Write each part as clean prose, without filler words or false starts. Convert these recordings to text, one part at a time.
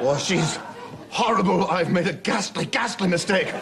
Oh, she's horrible. I've made a ghastly mistake.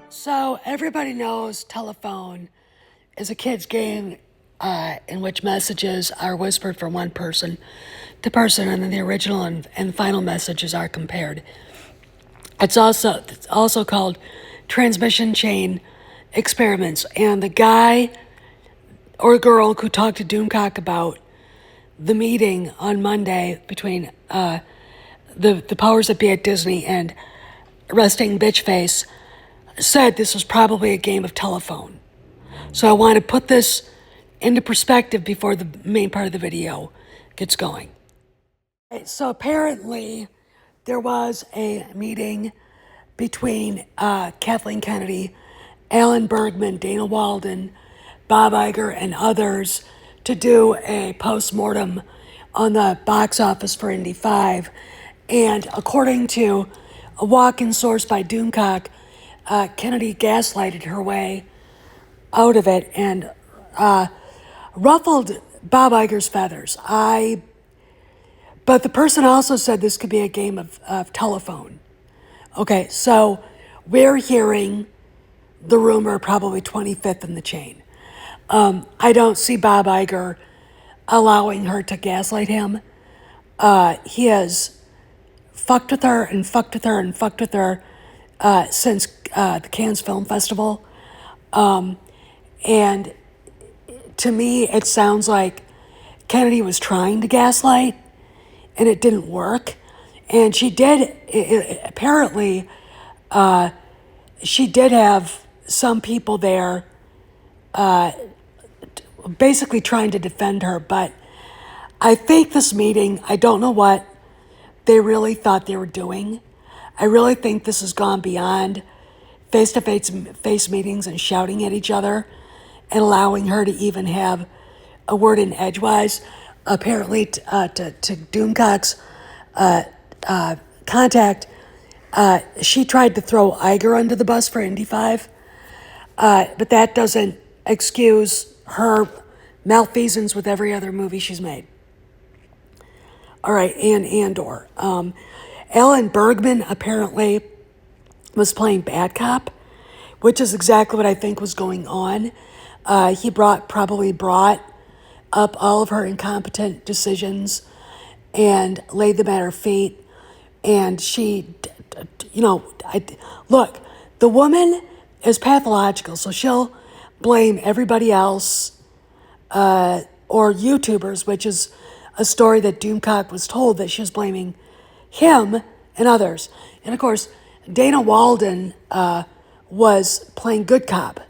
So everybody knows telephone is a kid's game in which messages are whispered from one person to person, and then the original and final messages are compared. It's also called transmission chain experiments. And the guy or girl who talked to Doomcock about the meeting on Monday between the powers that be at Disney and resting bitch face said this was probably a game of telephone. So I want to put this into perspective before the main part of the video gets going. So apparently there was a meeting between Kathleen Kennedy, Alan Bergman, Dana Walden, Bob Iger, and others to do a post-mortem on the box office for Indy 5. And according to a walk-in source by Doomcock, Kennedy gaslighted her way out of it and ruffled Bob Iger's feathers. But the person also said this could be a game of telephone. Okay, so we're hearing the rumor probably 25th in the chain. I don't see Bob Iger allowing her to gaslight him. He has fucked with her and fucked with her and fucked with her since the Cannes Film Festival. And to me, it sounds like Kennedy was trying to gaslight and it didn't work. And she did, apparently, she did have some people there basically trying to defend her. But I think this meeting, I don't know what they really thought they were doing. I really think this has gone beyond face-to-face meetings and shouting at each other and allowing her to even have a word in edgewise. Apparently, to Doomcock's contact, she tried to throw Iger under the bus for Indy 5, but that doesn't excuse her malfeasance with every other movie she's made. All right, and Andor. Alan Bergman apparently was playing bad cop, which is exactly what I think was going on. He probably brought up all of her incompetent decisions and laid them at her feet. And she, look, the woman is pathological, so she'll blame everybody else or YouTubers, which is a story that Doomcock was told that she was blaming him and others. And of course, Dana Walden was playing good cop.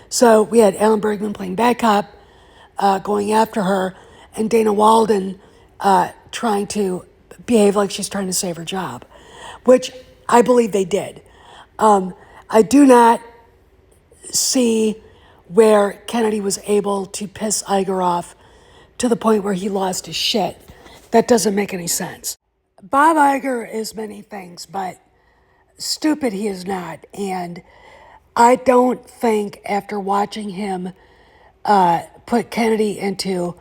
So we had Alan Bergman playing bad cop, going after her, and Dana Walden trying to behave like she's trying to save her job, which I believe they did. I do not see where Kennedy was able to piss Iger off to the point where he lost his shit. That doesn't make any sense. Bob Iger is many things, but stupid he is not. And I don't think after watching him put Kennedy into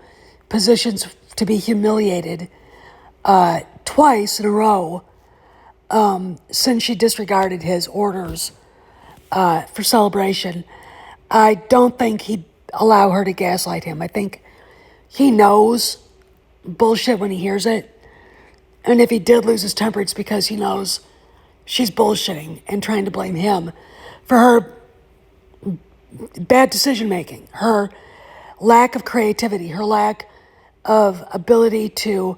positions to be humiliated twice in a row since she disregarded his orders for celebration, I don't think he'd allow her to gaslight him. I think he knows bullshit when he hears it. And if he did lose his temper, it's because he knows she's bullshitting and trying to blame him for her bad decision making, her lack of creativity, her lack of ability to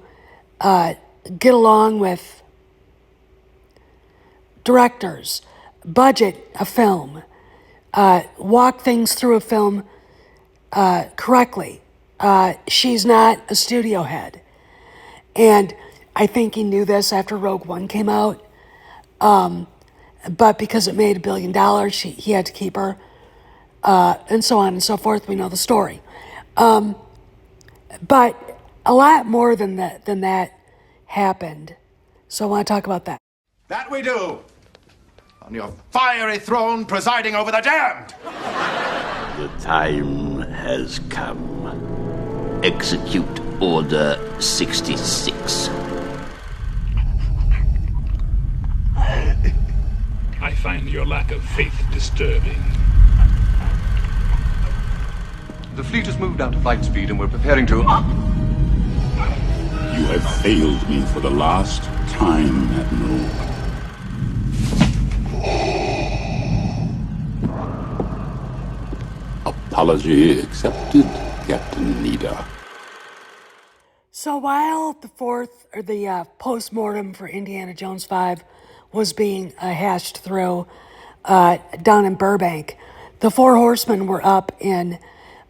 get along with directors, budget a film, walk things through a film correctly. She's not a studio head. And I think he knew this after Rogue One came out. But because it made $1 billion, he had to keep her. And so on and so forth. We know the story. But a lot more than that happened. So I want to talk about that. That we do. On your fiery throne presiding over the damned. The time has come. Execute Order 66. I find your lack of faith disturbing. The fleet has moved out to flight speed and we're preparing to... You have failed me for the last time, Admiral. Apology accepted, Captain Nida. So while the post-mortem for Indiana Jones 5 was being hashed through down in Burbank, the four horsemen were up in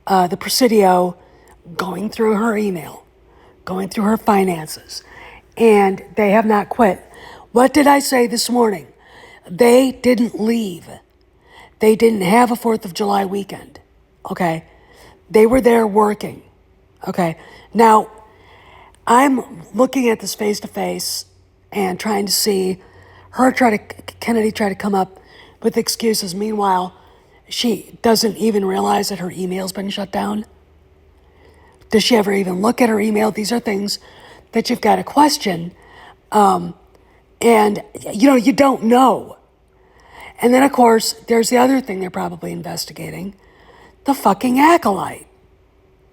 the Presidio going through her email, going through her finances, and they have not quit. What did I say this morning? They didn't leave. They didn't have a 4th of July weekend, okay? They were there working, okay? Now, I'm looking at this face-to-face and trying to see Kennedy try to come up with excuses. Meanwhile, she doesn't even realize that her email's been shut down. Does she ever even look at her email? These are things that you've got to question. And, you don't know. And then, of course, there's the other thing they're probably investigating. The fucking acolyte.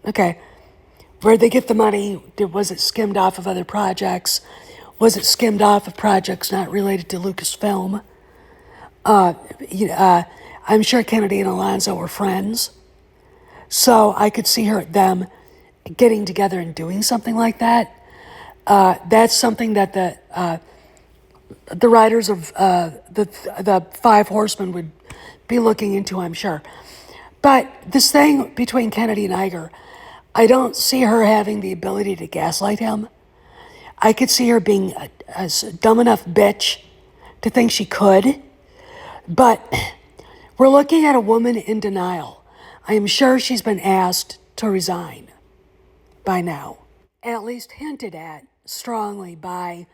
Okay. Where'd they get the money? Was it skimmed off of other projects? Was it skimmed off of projects not related to Lucasfilm? I'm sure Kennedy and Alonzo were friends. So I could see them getting together and doing something like that. That's something that the writers of the Five Horsemen would be looking into, I'm sure. But this thing between Kennedy and Iger, I don't see her having the ability to gaslight him. I could see her being a dumb enough bitch to think she could. But we're looking at a woman in denial. I am sure she's been asked to resign by now. At least hinted at strongly by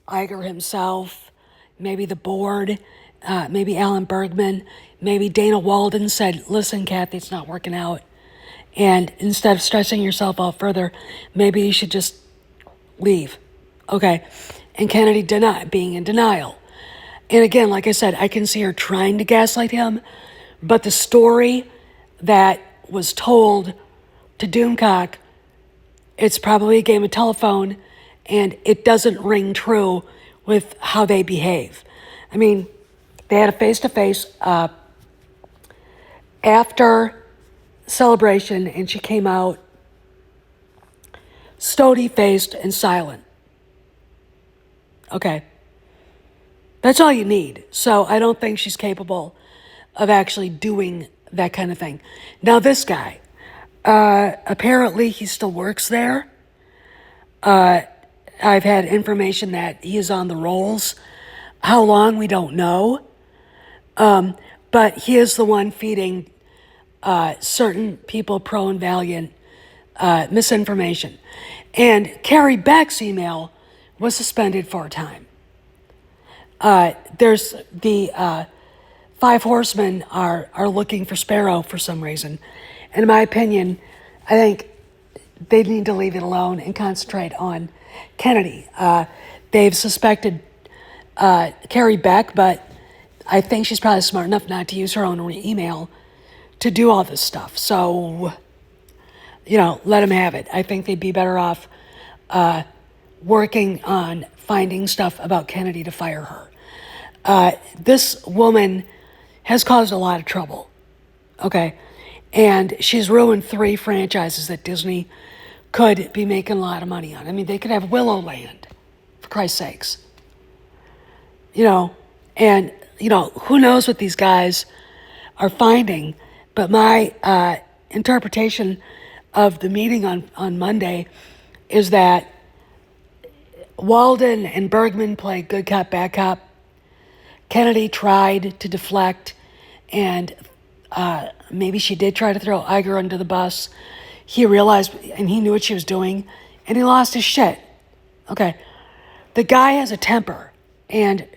Iger himself, maybe the board, maybe Alan Bergman, maybe Dana Walden said, listen, Kathy, it's not working out. And instead of stressing yourself out further, maybe you should just leave. Okay. And Kennedy being in denial. And again, like I said, I can see her trying to gaslight him, but the story that was told to Doomcock, it's probably a game of telephone, and it doesn't ring true with how they behave. I mean, they had a face-to-face after Celebration, and she came out stogie-faced and silent. Okay. That's all you need. So I don't think she's capable of actually doing that kind of thing. Now, this guy, apparently he still works there. I've had information that he is on the rolls. How long, we don't know. But he is the one feeding certain people, pro and valiant, misinformation. And Carrie Beck's email was suspended for a time. There's the Five Horsemen are looking for Sparrow for some reason. And in my opinion, I think they need to leave it alone and concentrate on Kennedy. They've suspected Carrie Beck, but I think she's probably smart enough not to use her own email to do all this stuff. So, you know, let them have it. I think they'd be better off working on finding stuff about Kennedy to fire her. This woman has caused a lot of trouble, okay? And she's ruined 3 franchises that Disney could be making a lot of money on. I mean, they could have Willow Land, for Christ's sakes. You know, and, you know, who knows what these guys are finding, but my interpretation of the meeting on Monday is that Walden and Bergman play good cop, bad cop. Kennedy tried to deflect, and maybe she did try to throw Iger under the bus. He realized, and he knew what she was doing, and he lost his shit. Okay. The guy has a temper, and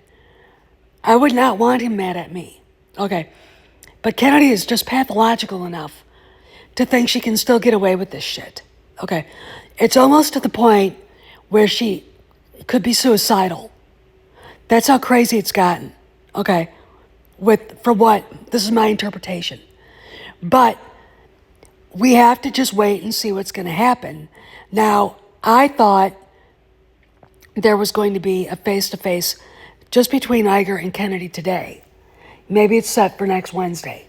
I would not want him mad at me. Okay. But Kennedy is just pathological enough to think she can still get away with this shit. Okay. It's almost to the point where she could be suicidal. That's how crazy it's gotten. Okay. For what? This is my interpretation. But we have to just wait and see what's going to happen. Now, I thought there was going to be a face-to-face just between Iger and Kennedy today. Maybe it's set for next Wednesday.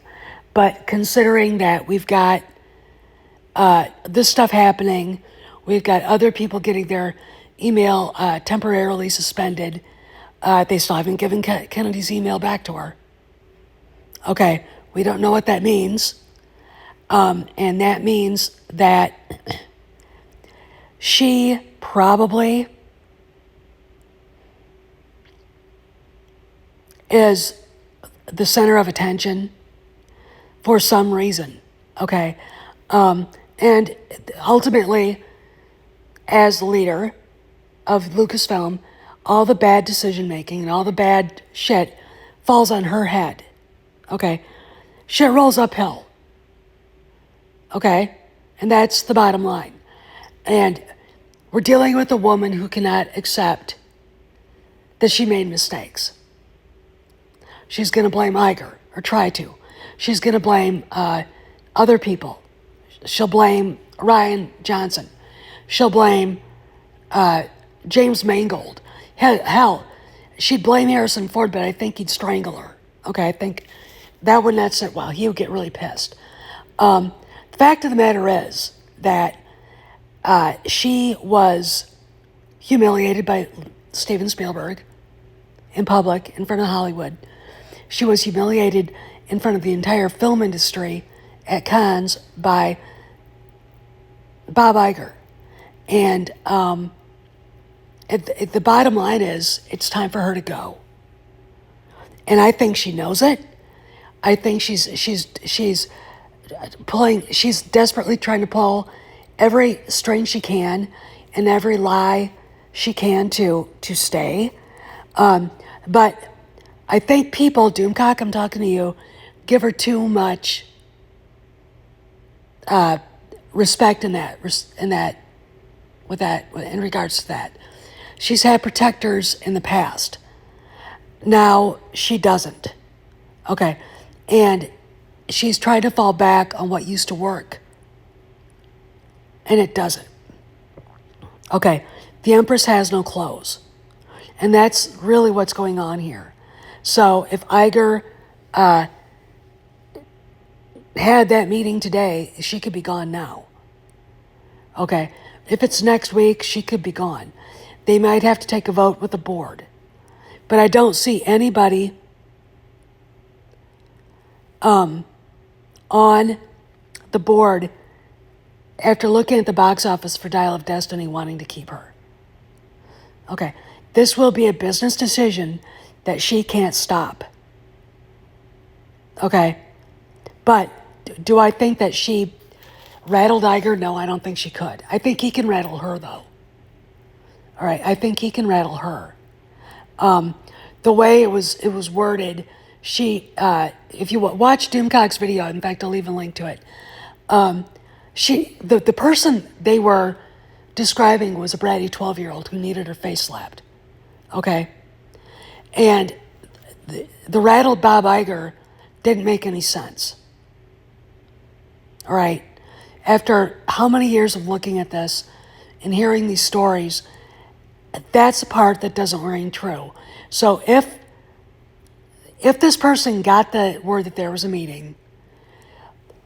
But considering that we've got this stuff happening, we've got other people getting their email temporarily suspended. They still haven't given Kennedy's email back to her. Okay, we don't know what that means. And that means that she probably is the center of attention for some reason, okay? And ultimately, as the leader of Lucasfilm, all the bad decision-making and all the bad shit falls on her head, okay? Shit rolls uphill, okay? And that's the bottom line. And we're dealing with a woman who cannot accept that she made mistakes. She's going to blame Iger, or try to. She's going to blame other people. She'll blame Ryan Johnson. She'll blame James Mangold. Hell, she'd blame Harrison Ford, but I think he'd strangle her. Okay, I think that would not sit well. He would get really pissed. The fact of the matter is that she was humiliated by Steven Spielberg in public, in front of Hollywood. She was humiliated in front of the entire film industry at Cannes by Bob Iger. And the bottom line is, it's time for her to go. And I think she knows it. I think she's desperately trying to pull every string she can and every lie she can to stay. But I think people, Doomcock, I'm talking to you, give her too much respect in regards to that. She's had protectors in the past. Now she doesn't. Okay. And she's tried to fall back on what used to work. And it doesn't. Okay. The Empress has no clothes. And that's really what's going on here. So if Iger had that meeting today, she could be gone now. Okay. If it's next week, she could be gone. They might have to take a vote with the board. But I don't see anybody on the board, after looking at the box office for Dial of Destiny, wanting to keep her. Okay. This will be a business decision that she can't stop. Okay. But do I think that she rattled Iger? No, I don't think she could. I think he can rattle her, though. All right, I think he can rattle her. The way it was worded, she, if you watch Doomcock's video, in fact, I'll leave a link to it. The person they were describing was a bratty 12-year-old who needed her face slapped. Okay, and the rattled Bob Iger didn't make any sense. All right. After how many years of looking at this and hearing these stories, that's the part that doesn't ring true. So if this person got the word that there was a meeting,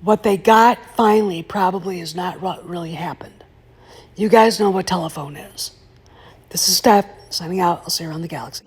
what they got finally probably is not what really happened. You guys know what telephone is. This is Steph, signing out. I'll see you around the galaxy.